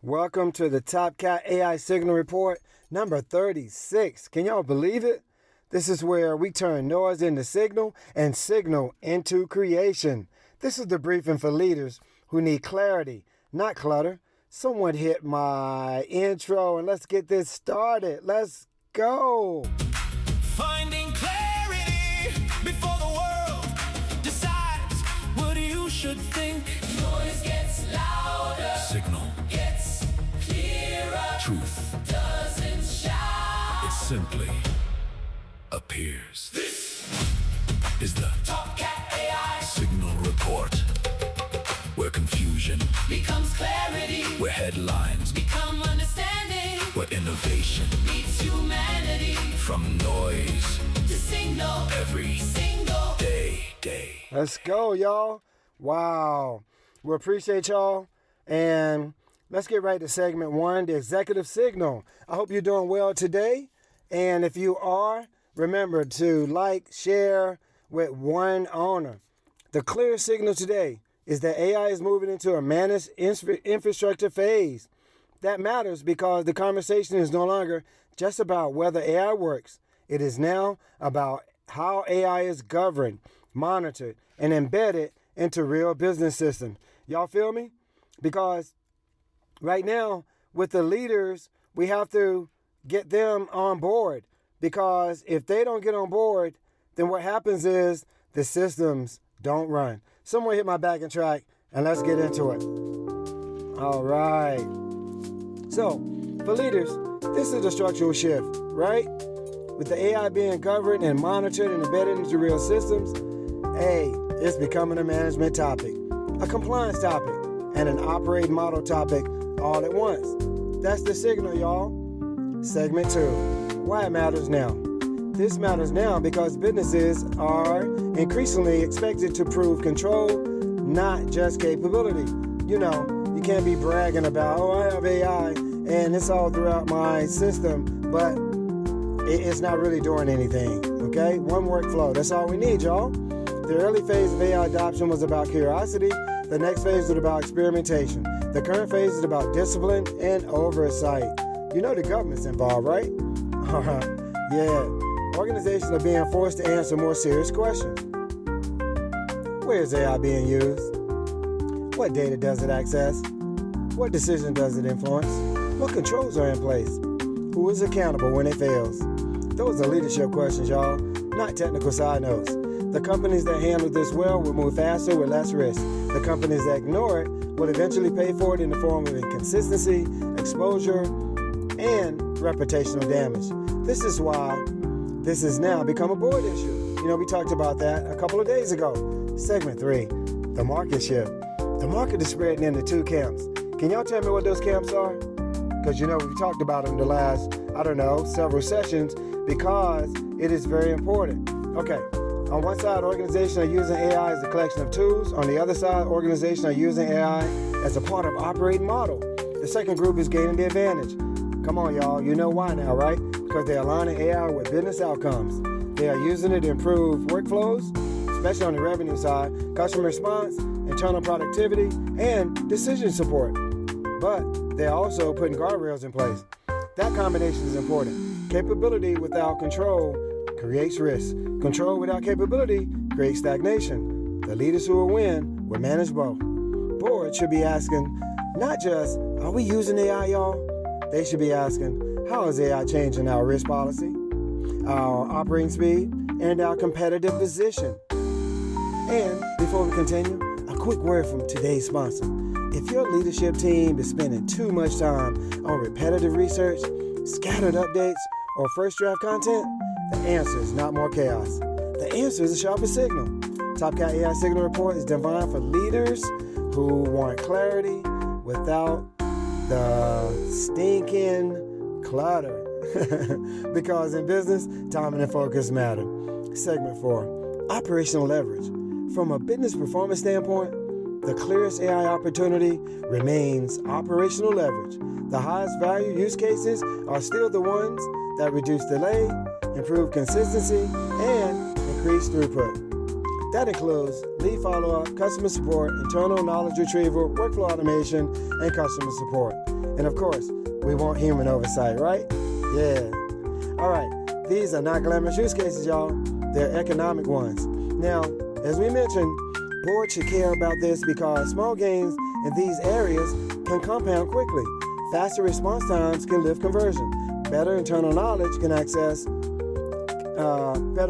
Welcome to the TopCat AI Signal Report number 36. Can y'all believe it? This is where we turn noise into signal and signal into creation. This is the briefing for leaders who need clarity, not clutter. Someone hit my intro and let's get this started. Let's go. Finding clarity before the world decides what you should think. Noise gets louder. Signal gets clearer. Truth doesn't shout. It simply appears. This is the TopCat AI Signal Report, where confusion becomes clarity, where headlines become understanding, where innovation meets humanity. From noise to signal every single day. Let's go, y'all. Wow. We appreciate y'all. And let's get right to segment one, the executive signal. I hope you're doing well today. And if you are, remember to like, share with one owner. The clear signal today is that AI is moving into a managed infrastructure phase. That matters because the conversation is no longer just about whether AI works. It is now about how AI is governed, monitored, and embedded into real business systems. Y'all feel me? Because right now, with the leaders, we have to get them on board. Because if they don't get on board, then what happens is the systems don't run. Someone hit my backing track, and let's get into it. All right. So, for leaders, this is a structural shift, right? With the AI being governed and monitored and embedded into real systems, it's becoming a management topic, a compliance topic, and an operating model topic all at once. That's the signal, y'all. Segment 2, why it matters now. This matters now because businesses are increasingly expected to prove control, not just capability. You know, you can't be bragging about, I have AI and it's all throughout my system, but it's not really doing anything, okay? One workflow, that's all we need, y'all. The early phase of AI adoption was about curiosity. The next phase was about experimentation. The current phase is about discipline and oversight. You know the government's involved, right? Yeah. Organizations are being forced to answer more serious questions. Where is AI being used? What data does it access? What decision does it influence? What controls are in place? Who is accountable when it fails? Those are leadership questions, y'all, not technical side notes. The companies that handle this well will move faster with less risk. The companies that ignore it will eventually pay for it in the form of inconsistency, exposure, and reputational damage. This is why this has now become a board issue. You know, we talked about that a couple of days ago. Segment 3, the market shift. The market is spreading into two camps. Can y'all tell me what those camps are? Because, you know, we've talked about them the last, several sessions because it is very important. Okay, on one side, organizations are using AI as a collection of tools. On the other side, organizations are using AI as a part of operating model. The second group is gaining the advantage. Come on, y'all. You know why now, right? Because they're aligning AI with business outcomes. They are using it to improve workflows, especially on the revenue side, customer response, internal productivity, and decision support. But they're also putting guardrails in place. That combination is important. Capability without control creates risk. Control without capability creates stagnation. The leaders who will win will manage both. Boards should be asking, not just, are we using AI, y'all? They should be asking, how is AI changing our risk policy, our operating speed, and our competitive position? And before we continue, a quick word from today's sponsor. If your leadership team is spending too much time on repetitive research, scattered updates, or first draft content, the answer is not more chaos. The answer is a sharper signal. TopCat AI Signal Report is designed for leaders who want clarity without the stinking clutter. Because in business, timing and focus matter. Segment 4, operational leverage. From a business performance standpoint, the clearest AI opportunity remains operational leverage. The highest value use cases are still the ones that reduce delay, improve consistency, and increase throughput. That includes lead follow-up, customer support, internal knowledge retrieval, workflow automation, and customer support. And of course, we want human oversight, right? Yeah. All right. These are not glamorous use cases, y'all. They're economic ones. Now, as we mentioned, boards should care about this because small gains in these areas can compound quickly. Faster response times can lift conversion. Better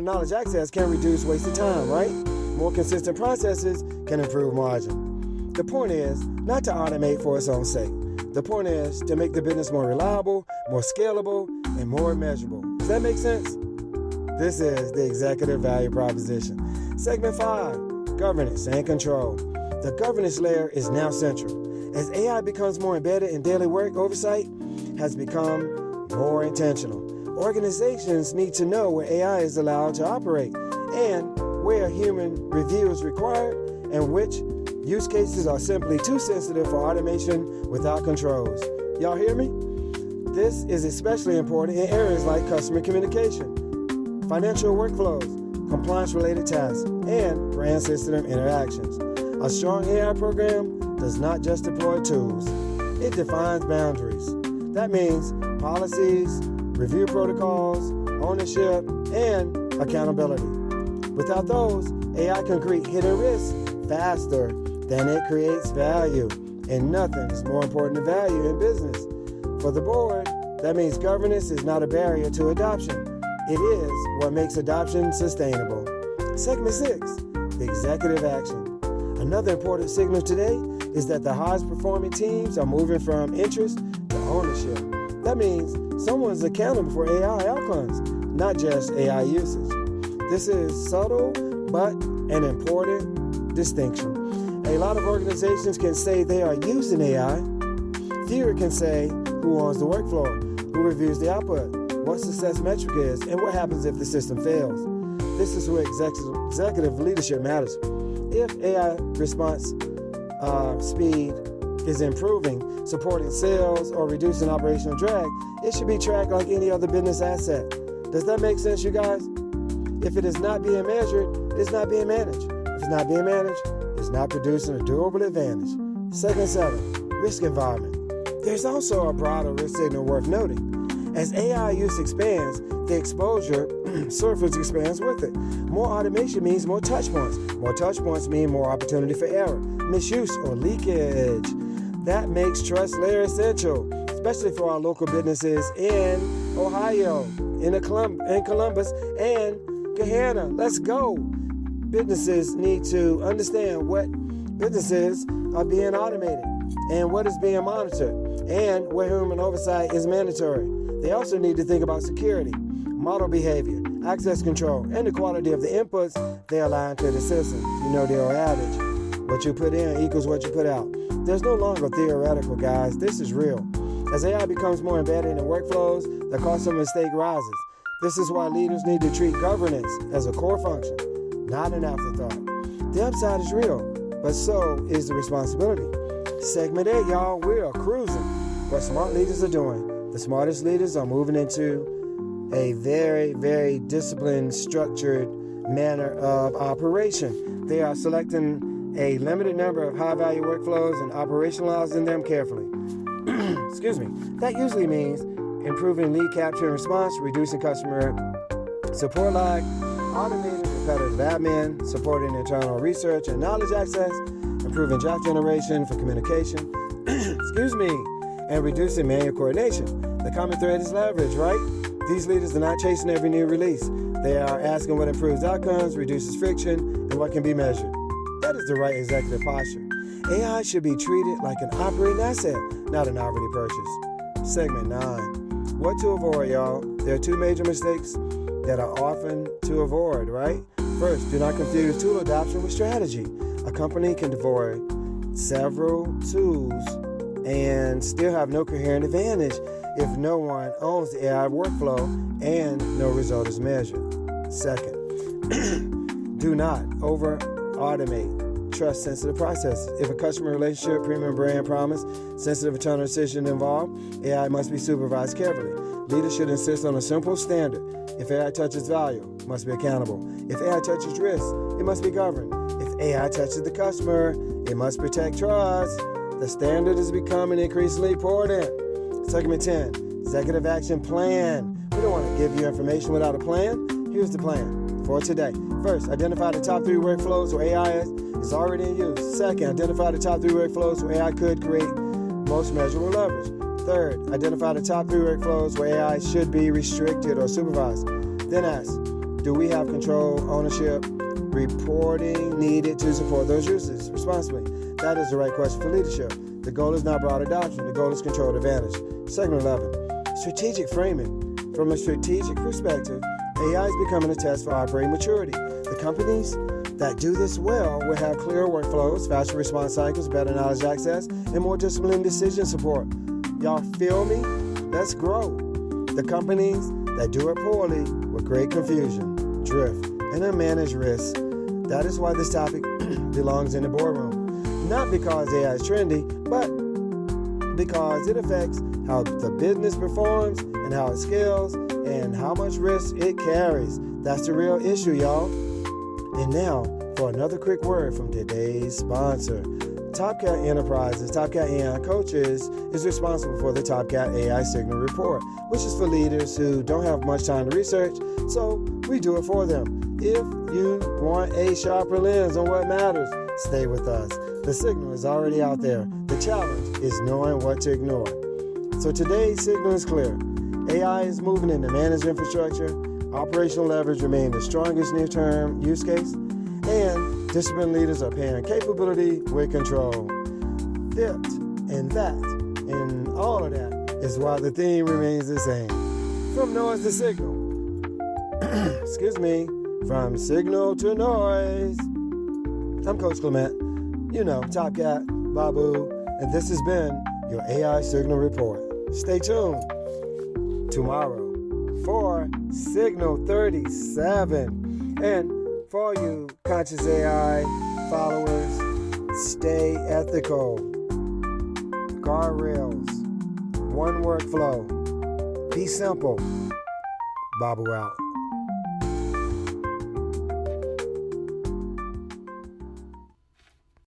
knowledge access can reduce wasted time, right? More consistent processes can improve margin. The point is not to automate for its own sake. The point is to make the business more reliable, more scalable, and more measurable. Does that make sense? This is the executive value proposition. Segment 5, governance and control. The governance layer is now central. As AI becomes more embedded in daily work, oversight has become more intentional. Organizations need to know where AI is allowed to operate and where human review is required and which use cases are simply too sensitive for automation without controls. Y'all hear me? This is especially important in areas like customer communication, financial workflows, compliance-related tasks, and brand system interactions. A strong AI program does not just deploy tools. It defines boundaries. That means policies, review protocols, ownership, and accountability. Without those, AI can create hidden risks faster than it creates value. And nothing is more important than value in business. For the board, that means governance is not a barrier to adoption. It is what makes adoption sustainable. Segment 6, the executive action. Another important signal today is that the highest performing teams are moving from interest to ownership. That means someone's accountable for AI outcomes, not just AI usage. This is subtle but an important distinction. A lot of organizations can say they are using AI. Fewer can say who owns the workflow, who reviews the output, what success metric is, and what happens if the system fails. This is where executive leadership matters. If AI response speed is improving, supporting sales, or reducing operational drag, it should be tracked like any other business asset. Does that make sense, you guys? If it is not being measured, it's not being managed. If it's not being managed, it's not producing a durable advantage. Segment 7, risk environment. There's also a broader risk signal worth noting. As AI use expands, the exposure surface expands with it. More automation means more touch points. More touch points mean more opportunity for error, misuse, or leakage. That makes trust layer essential, especially for our local businesses in Ohio, in Columbus, and Gahanna. Let's go. Businesses need to understand what businesses are being automated and what is being monitored and where human oversight is mandatory. They also need to think about security, model behavior, access control, and the quality of the inputs they align to the system. You know the old adage, what you put in equals what you put out. There's no longer theoretical, guys. This is real. As AI becomes more embedded in workflows, the cost of mistake rises. This is why leaders need to treat governance as a core function, not an afterthought. The upside is real, but so is the responsibility. Segment 8, y'all, we are cruising. What smart leaders are doing. The smartest leaders are moving into a very, very disciplined, structured manner of operation. They are selecting a limited number of high-value workflows and operationalizing them carefully. Excuse me. That usually means improving lead capture and response, reducing customer support lag, automating repetitive admin, supporting internal research and knowledge access, improving draft generation for communication, excuse me, and reducing manual coordination. The common thread is leverage, right? These leaders are not chasing every new release. They are asking what improves outcomes, reduces friction, and what can be measured. That is the right executive posture. AI should be treated like an operating asset, not an already purchased. Segment 9. What to avoid, y'all? There are 2 major mistakes that are often to avoid, right? First, do not confuse tool adoption with strategy. A company can deploy several tools and still have no coherent advantage if no one owns the AI workflow and no result is measured. Second, do not over-automate. trust sensitive processes. If a customer relationship, premium brand promise, sensitive internal decision involved, AI must be supervised carefully. Leaders should insist on a simple standard. If AI touches value, it must be accountable. If AI touches risk, it must be governed. If AI touches the customer, it must protect trust. The standard is becoming increasingly important. Segment 10, executive action plan. We don't want to give you information without a plan. Here's the plan for today. First, identify the top 3 workflows where AI is already in use. Second, identify the top 3 workflows where AI could create most measurable leverage. Third, identify the top 3 workflows where AI should be restricted or supervised. Then ask, do we have control, ownership, reporting needed to support those uses responsibly? That is the right question for leadership. The goal is not broad adoption. The goal is controlled advantage. Segment 11, strategic framing. From a strategic perspective, AI is becoming a test for operating maturity. The companies that do this well will have clearer workflows, faster response cycles, better knowledge access, and more disciplined decision support. Y'all feel me? Let's grow. The companies that do it poorly will create confusion, drift, and unmanaged risk. That is why this topic belongs in the boardroom. Not because AI is trendy, but because it affects how the business performs and how it scales and how much risk it carries. That's the real issue, y'all. And now, for another quick word from today's sponsor. TopCat Enterprises, TopCat Coaches is responsible for the TopCat AI Signal Report, which is for leaders who don't have much time to research, so we do it for them. If you want a sharper lens on what matters, stay with us. The signal is already out there. The challenge is knowing what to ignore. So today's signal is clear. AI is moving into managed infrastructure. Operational leverage remains the strongest near-term use case. And disciplined leaders are pairing capability with control. Fit and that and all of that is why the theme remains the same. From noise to signal. From signal to noise. I'm Coach Clement. You know, TopCat, Babu, and this has been your AI Signal Report. Stay tuned tomorrow for Signal 37. And for all you conscious AI followers, stay ethical. Guardrails. One workflow. Be simple. Babu out.